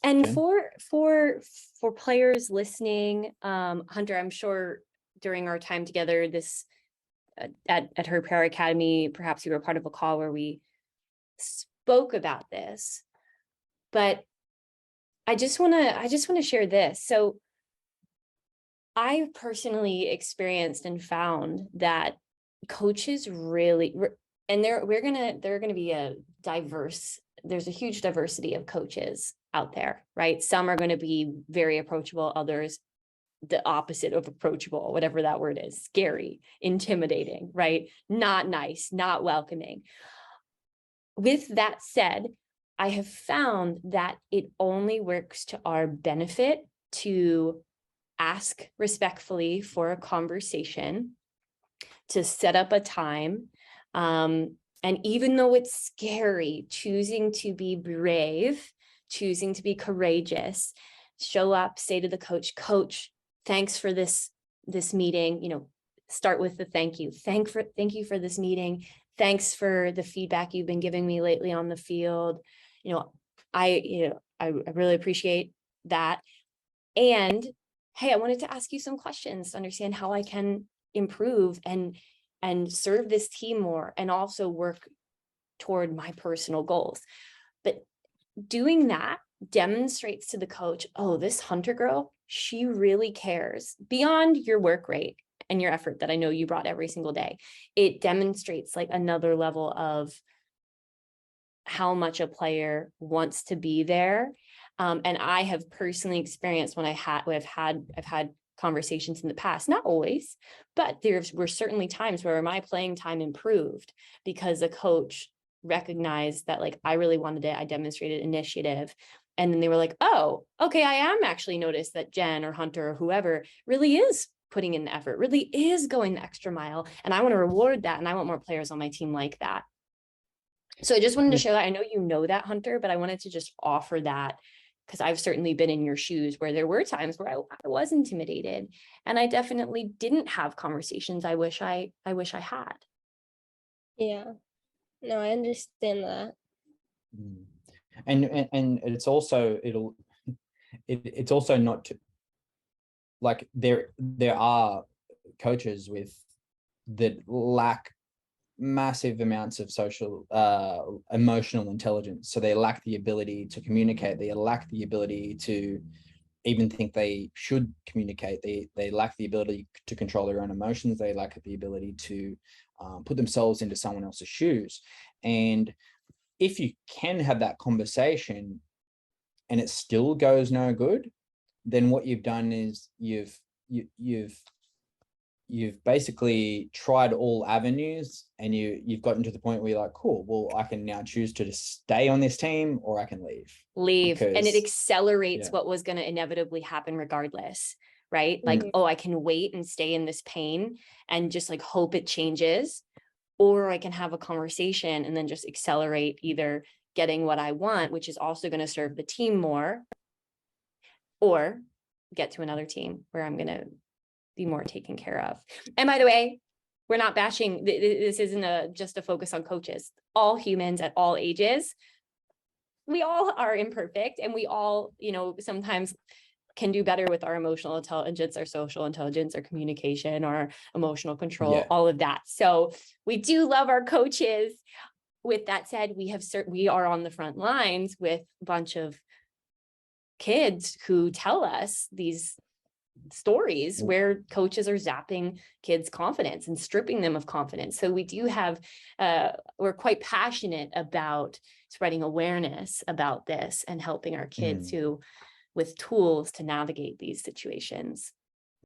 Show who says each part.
Speaker 1: And
Speaker 2: Jen?
Speaker 1: for players listening, Hunter, I'm sure during our time together, this at Her Prayer Academy, perhaps you were part of a call where we spoke about this. But I just want to share this. So I personally experienced and found that coaches really, and they're going to be there's a huge diversity of coaches out there, right? Some are going to be very approachable, others the opposite of approachable, whatever that word is, scary, intimidating, right? Not nice, not welcoming. With that said, I have found that it only works to our benefit to ask respectfully for a conversation, to set up a time. And even though it's scary, choosing to be brave, choosing to be courageous, show up, say to the coach, Coach, thanks for this meeting. Start with the thank you. Thank you for this meeting. Thanks for the feedback you've been giving me lately on the field. I really appreciate that. And hey, I wanted to ask you some questions to understand how I can improve and serve this team more, and also work toward my personal goals. But doing that demonstrates to the coach, oh, this Hunter girl, she really cares beyond your work rate and your effort that I know you brought every single day. It demonstrates like another level of how much a player wants to be there. And I have personally experienced when I've had conversations in the past, not always, but there were certainly times where my playing time improved because a coach recognized that like I really wanted it. I demonstrated initiative. And then they were like, oh, okay, I am actually noticed that Jen or Hunter or whoever really is putting in the effort, really is going the extra mile. And I want to reward that. And I want more players on my team like that. So I just wanted to share that. I know you know that, Hunter, but I wanted to just offer that because I've certainly been in your shoes where there were times where I was intimidated, and I definitely didn't have conversations I wish I had.
Speaker 3: Yeah, no, I understand that.
Speaker 2: And it's also it's also not to, like there are coaches that lack massive amounts of social emotional intelligence, so they lack the ability to communicate, they lack the ability to even think they should communicate, they lack the ability to control their own emotions, they lack the ability to put themselves into someone else's shoes. And if you can have that conversation and it still goes no good, then what you've done is you've basically tried all avenues, and you've gotten to the point where you're like, cool, well, I can now choose to just stay on this team or I can leave.
Speaker 1: And it accelerates what was going to inevitably happen regardless, right? Like, oh, I can wait and stay in this pain and just like hope it changes, or I can have a conversation and then just accelerate either getting what I want, which is also going to serve the team more, or get to another team where I'm going to be more taken care of. And by the way, we're not bashing. This isn't just a focus on coaches. All humans at all ages, we all are imperfect, and we all, sometimes can do better with our emotional intelligence, our social intelligence, our communication, our emotional control, all of that. So we do love our coaches. With that said, we are on the front lines with a bunch of kids who tell us these stories where coaches are zapping kids' confidence and stripping them of confidence. So we do have, we're quite passionate about spreading awareness about this and helping our kids with tools to navigate these situations.